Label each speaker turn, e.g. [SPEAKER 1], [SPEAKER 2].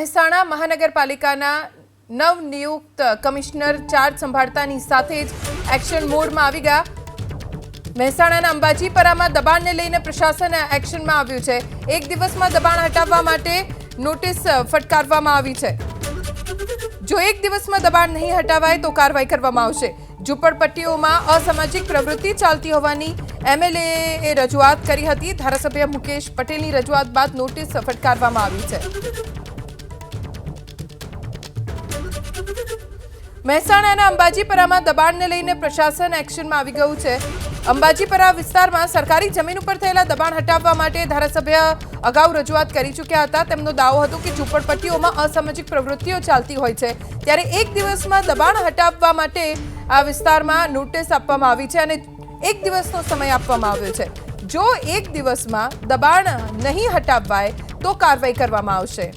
[SPEAKER 1] મહેસાણા મહાનગરપાલિકાના નવનિયુક્ત commissioner charge સંભાળતાની સાથે જ એક્શન મોડમાં આવી ગયા। મહેસાણાના અંબાજીપરામાં દબાણને લઈને પ્રશાસન એક્શનમાં આવ્યું છે। એક દિવસમાં દબાણ હટાવવા માટે નોટિસ ફટકારવામાં આવી છે। જો એક દિવસમાં દબાણ નહીં હટાવાય તો કાર્યવાહી કરવામાં આવશે। ઝૂંપડપટ્ટીઓમાં અસામાજિક પ્રવૃત્તિ ચાલતી હોવાની એમએલએએ રજૂઆત કરી હતી। ધારાસભ્ય મુકેશ પટેલની રજૂઆત બાદ નોટિસ ફટકારવામાં આવી છે। મહેસાણાના અંબાજીપરામાં દબાણને લઈને પ્રશાસન એક્શનમાં આવી ગયું છે। અંબાજીપરા વિસ્તારમાં સરકારી જમીન ઉપર થયેલા દબાણ હટાવવા માટે ધારાસભ્ય અગાઉ રજૂઆત કરી ચૂક્યા હતા। તેમનો દાવો હતો કે ઝૂંપડપટ્ટીઓમાં અસામાજિક પ્રવૃત્તિઓ ચાલતી હોય છે, ત્યારે એક દિવસમાં દબાણ હટાવવા માટે આ વિસ્તારમાં નોટિસ આપવામાં આવી છે અને એક દિવસનો સમય આપવામાં આવ્યો છે। જો એક દિવસમાં દબાણ નહીં હટાવાય તો કાર્યવાહી કરવામાં આવશે।